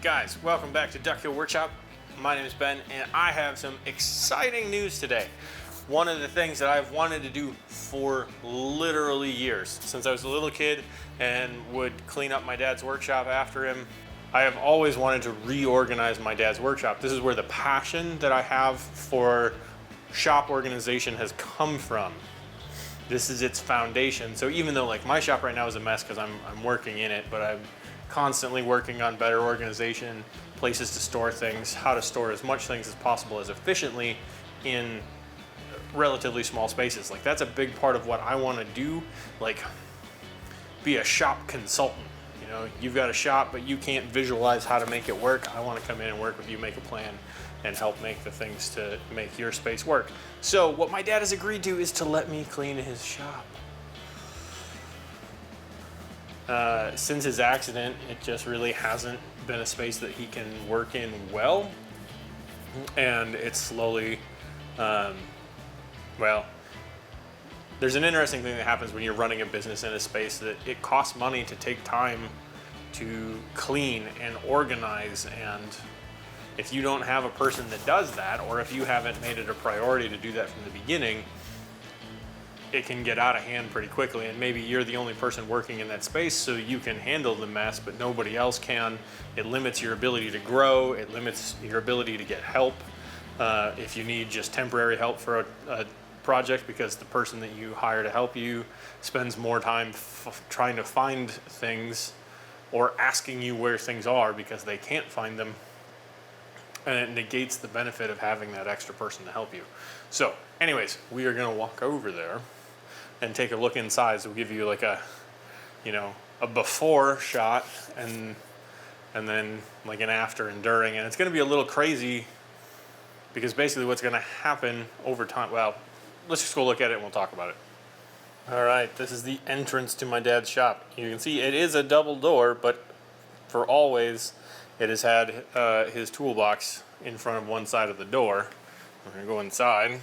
Guys, welcome back to DuckHill Workshop. My name is Ben, and I have some exciting news today. One of the things that I've wanted to do for literally years, since I was a little kid and would clean up my dad's workshop after him, I have always wanted to reorganize my dad's workshop. This is where the passion that I have for shop organization has come from. This is its foundation. So even though like my shop right now is a mess because I'm working in it, but I'm constantly working on better organization, places to store things, how to store as much things as possible as efficiently in relatively small spaces. Like that's a big part of what I want to do, like be a shop consultant. You know, you've got a shop, but you can't visualize how to make it work. I want to come in and work with you, make a plan, and help make the things to make your space work. So what my dad has agreed to is to let me clean his shop. Since his accident, it just really hasn't been a space that he can work in well. And it's slowly, well, there's an interesting thing that happens when you're running a business in a space that it costs money to take time to clean and organize. And if you don't have a person that does that, or if you haven't made it a priority to do that from the beginning, it can get out of hand pretty quickly, and maybe you're the only person working in that space, so you can handle the mess, but nobody else can. It limits your ability to grow. It limits your ability to get help. If you need just temporary help for a project because the person that you hire to help you spends more time trying to find things or asking you where things are because they can't find them, and it negates the benefit of having that extra person to help you. So anyways, we are gonna walk over there and take a look inside. So we'll give you like a, you know, a before shot and then like an after and during. And it's gonna be a little crazy because basically what's gonna happen over time, well, let's just go look at it and we'll talk about it. All right, this is the entrance to my dad's shop. You can see it is a double door, but for always, it has had his toolbox in front of one side of the door. We're gonna go inside.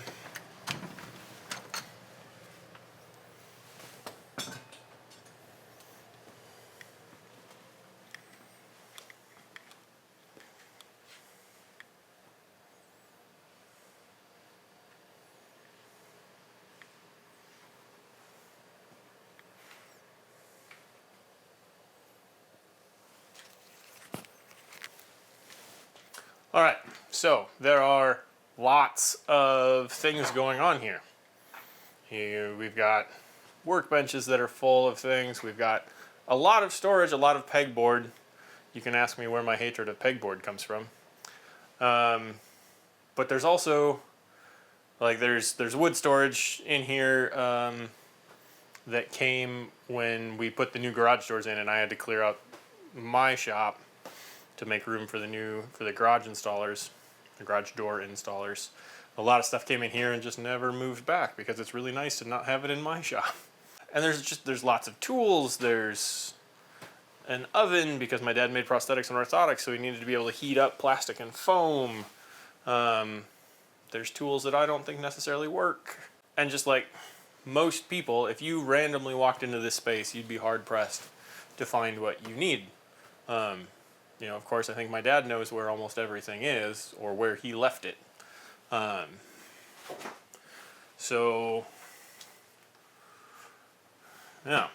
All right, so there are lots of things going on here. We've got workbenches that are full of things. We've got a lot of storage, a lot of pegboard. You can ask me where my hatred of pegboard comes from. But there's also, like there's wood storage in here that came when we put the new garage doors in and I had to clear out my shop to make room for the garage installers, the garage door installers. A lot of stuff came in here and just never moved back because it's really nice to not have it in my shop. And there's lots of tools. There's an oven because my dad made prosthetics and orthotics, so he needed to be able to heat up plastic and foam. There's tools that I don't think necessarily work. And just like most people, if you randomly walked into this space, you'd be hard pressed to find what you need. You know, of course, I think my dad knows where almost everything is or where he left it. So, yeah.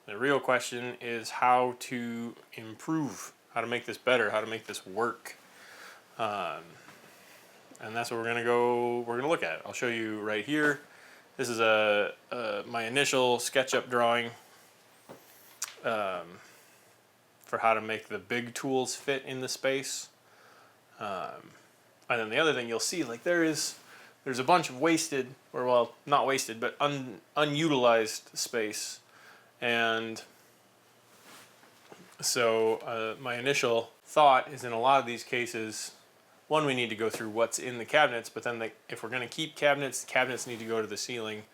The real question is how to improve, how to make this better, how to make this work. And that's what we're gonna look at. I'll show you right here. This is my initial SketchUp drawing for how to make the big tools fit in the space. And then the other thing you'll see, like there's a bunch of wasted, or well, not wasted, but unutilized space. And so my initial thought is in a lot of these cases, one, we need to go through what's in the cabinets, but then if we're gonna keep cabinets, cabinets need to go to the ceiling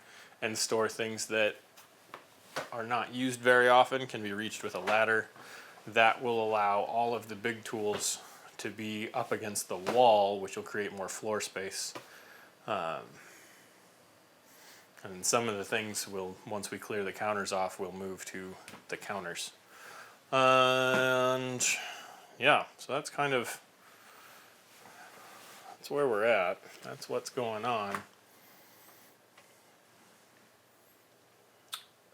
and store things that are not used very often, can be reached with a ladder. That will allow all of the big tools to be up against the wall, which will create more floor space. And some of the things will, once we clear the counters off, we'll move to the counters. And yeah, so that's where we're at. That's what's going on.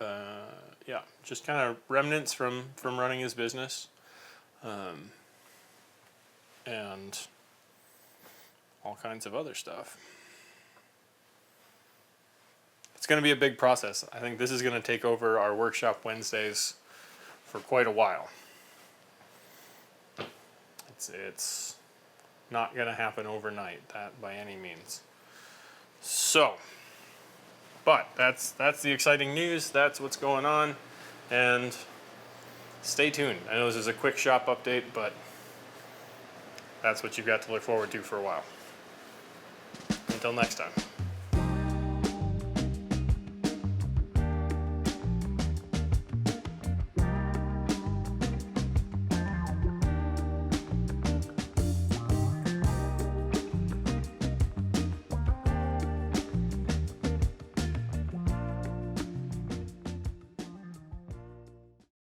Yeah, just kind of remnants from running his business, and all kinds of other stuff. It's going to be a big process. I think this is going to take over our workshop Wednesdays for quite a while. It's not going to happen overnight, that by any means. So, but that's the exciting news. That's what's going on, and stay tuned. I know this is a quick shop update, but that's what you've got to look forward to for a while. Until next time.